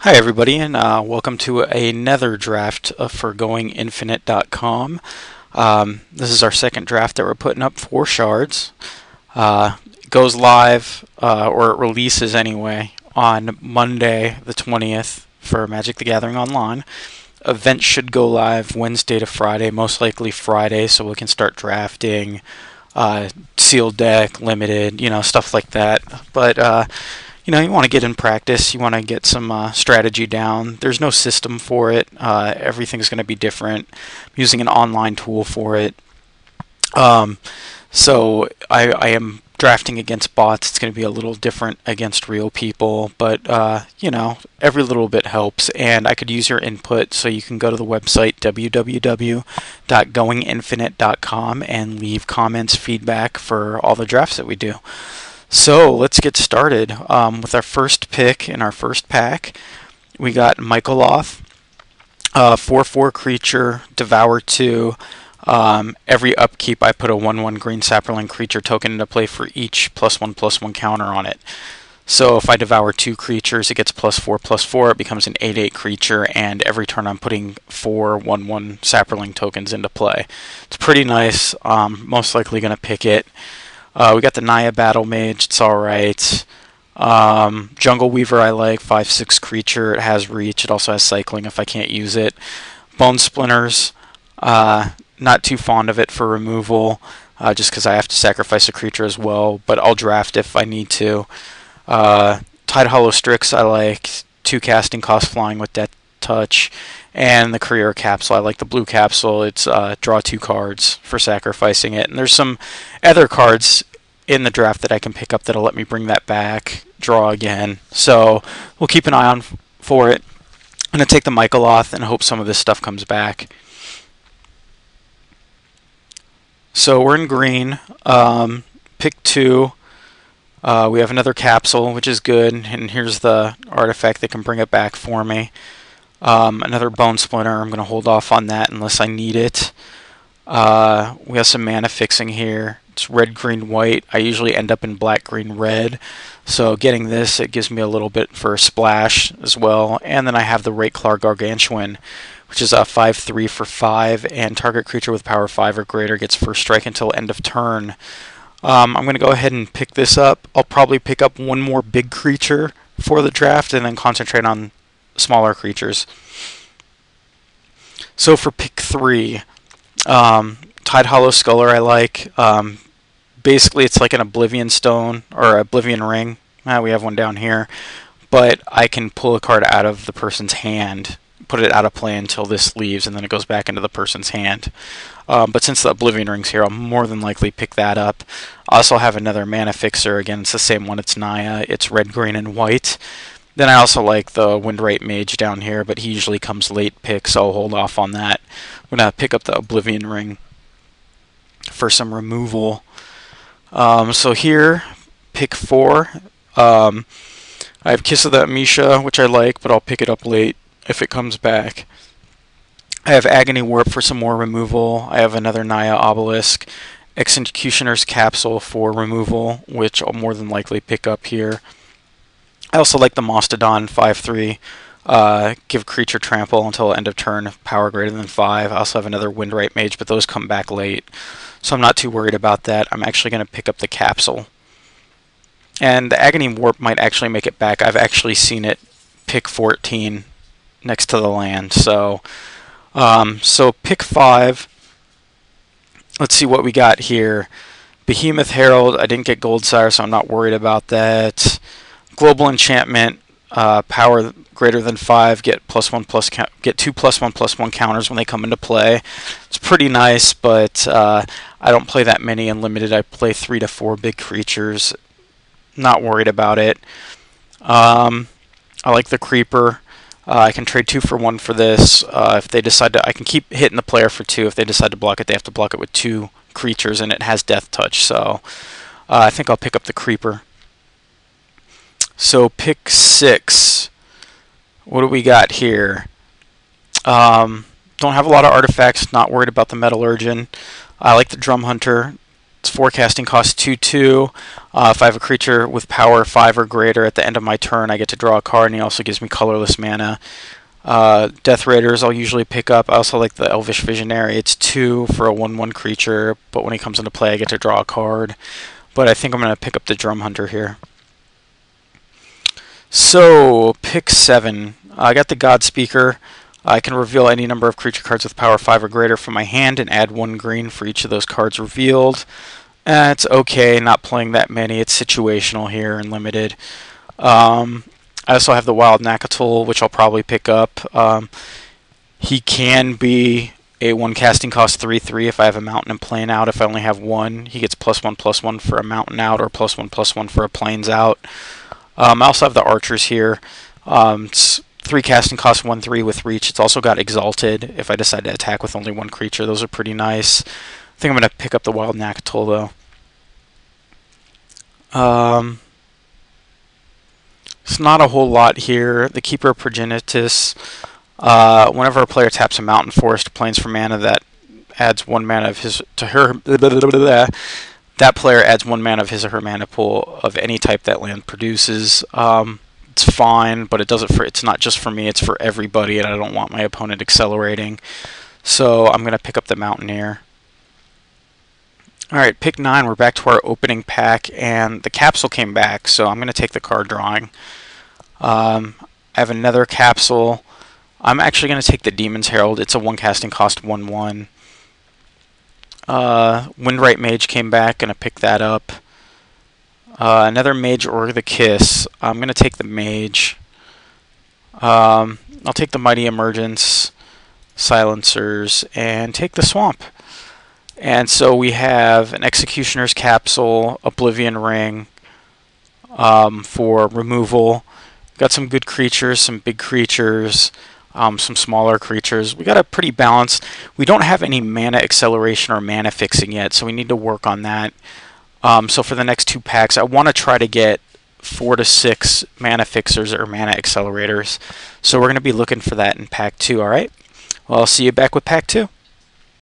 Hi, everybody, and welcome to another draft for GoingInfinite.com. This is our second draft that we're putting up for Shards. It goes live, or it releases anyway, on Monday the 20th for Magic the Gathering Online. Events should go live Wednesday to Friday, most likely Friday, so we can start drafting sealed deck, limited, stuff like that. But you want to get in practice. You want to get some strategy down. There's no system for it. Everything's going to be different. I'm using an online tool for it. So I am drafting against bots. It's going to be a little different against real people, but every little bit helps. And I could use your input, so you can go to the website www.goinginfinite.com and leave comments, feedback for all the drafts that we do. So let's get started with our first pick in our first pack. We got Mycoloth, 4/4 creature, Devour 2. Every upkeep, I put a 1/1 green Saproling creature token into play for each +1/+1 counter on it. So if I devour 2 creatures, it gets +4/+4. It becomes an 8/8 creature, and every turn I'm putting 4 1/1 Saproling tokens into play. It's pretty nice. Most likely going to pick it. We got the Naya Battle Mage. It's alright. Jungle Weaver I like. 5/6 creature. It has reach. It also has cycling if I can't use it. Bone Splinters. Not too fond of it for removal, just because I have to sacrifice a creature as well, but I'll draft if I need to. Tidehollow Strix I like. 2 casting cost, flying with Death Touch. And the Career Capsule, I like the blue capsule. It's draw 2 cards for sacrificing it. And there's some other cards in the draft that I can pick up that'll let me bring that back, draw again. So we'll keep an eye on for it. I'm going to take the Mycoloth and hope some of this stuff comes back. So we're in green. Pick 2. We have another capsule, which is good. And here's the artifact that can bring it back for me. Another Bone Splinter. I'm going to hold off on that unless I need it. We have some mana fixing here. It's red, green, white. I usually end up in black, green, red. So getting this, it gives me a little bit for a splash as well. And then I have the Rakelar Gargantuan, which is a 5/3 for 5, and target creature with power 5 or greater gets first strike until end of turn. I'm going to go ahead and pick this up. I'll probably pick up one more big creature for the draft and then concentrate on smaller creatures. So for pick 3, Tidehollow Sculler I like. Basically it's like an Oblivion Stone or Oblivion Ring. We have one down here. But I can pull a card out of the person's hand, put it out of play until this leaves, and then it goes back into the person's hand. But since the Oblivion Ring's here, I'll more than likely pick that up. I also have another Mana Fixer. Again, it's the same one. It's Naya. It's red, green, and white. Then I also like the Windwright Mage down here, but he usually comes late pick, so I'll hold off on that. I'm going to pick up the Oblivion Ring for some removal. So here, pick 4. I have Kiss of the Amisha, which I like, but I'll pick it up late if it comes back. I have Agony Warp for some more removal. I have another Naya Obelisk. Executioner's Capsule for removal, which I'll more than likely pick up here. I also like the Mastodon 5/3. Give creature trample until end of turn, power greater than 5. I also have another Windwright Mage, but those come back late, so I'm not too worried about that. I'm actually going to pick up the capsule. And the Agony Warp might actually make it back. I've actually seen it pick 14 next to the land. So pick 5. Let's see what we got here. Behemoth Herald. I didn't get Goldsire, so I'm not worried about that. Global Enchantment, power greater than 5, get two +1/+1 counters when they come into play. It's pretty nice, but I don't play that many unlimited. I play 3 to 4 big creatures. Not worried about it. I like the Creeper. I can trade 2 for 1 for this. If they decide to, I can keep hitting the player for 2. If they decide to block it, they have to block it with 2 creatures, and it has Death Touch. So I think I'll pick up the Creeper. So pick 6. What do we got here? Don't have a lot of artifacts. Not worried about the Metallurgian. I like the Drum Hunter. It's 4 casting cost 2/2. If I have a creature with power 5 or greater at the end of my turn, I get to draw a card, and he also gives me colorless mana. Death Raiders I'll usually pick up. I also like the Elvish Visionary. It's 2 for a 1/1 creature, but when he comes into play I get to draw a card. But I think I'm going to pick up the Drum Hunter here. So, pick 7. I got the God Speaker. I can reveal any number of creature cards with power 5 or greater from my hand and add 1 green for each of those cards revealed. It's okay, not playing that many. It's situational here and limited. I also have the Wild Nakatul, which I'll probably pick up. He can be a 1 casting cost 3/3 if I have a mountain and plane out. If I only have 1, he gets +1/+1 for a mountain out, or +1/+1 for a plains out. I also have the Archers here. It's 3 casting cost 1/3 with reach. It's also got Exalted if I decide to attack with only 1 creature. Those are pretty nice. I think I'm going to pick up the Wild Nakatul though. It's not a whole lot here. The Keeper of Progenitus. Whenever a player taps a Mountain Forest Plains for mana, that adds 1 mana of his to her. That player adds 1 mana of his or her mana pool of any type that land produces. It's fine, but it does it for. It's not just for me; it's for everybody, and I don't want my opponent accelerating. So I'm going to pick up the Mountaineer. All right, pick 9. We're back to our opening pack, and the capsule came back. So I'm going to take the card drawing. I have another capsule. I'm actually going to take the Demon's Herald. It's a 1 casting cost 1/1. Windwright Mage came back. Going to pick that up. Another Mage or the Kiss. I'm going to take the Mage. I'll take the Mighty Emergence, Silencers, and take the Swamp. And so we have an Executioner's Capsule, Oblivion Ring for removal. Got some good creatures, some big creatures, some smaller creatures. We got a pretty balanced. We don't have any mana acceleration or mana fixing yet, so we need to work on that. So for the next 2 packs, I want to try to get 4 to 6 mana fixers or mana accelerators. So we're going to be looking for that in pack 2, alright? Well, I'll see you back with pack 2.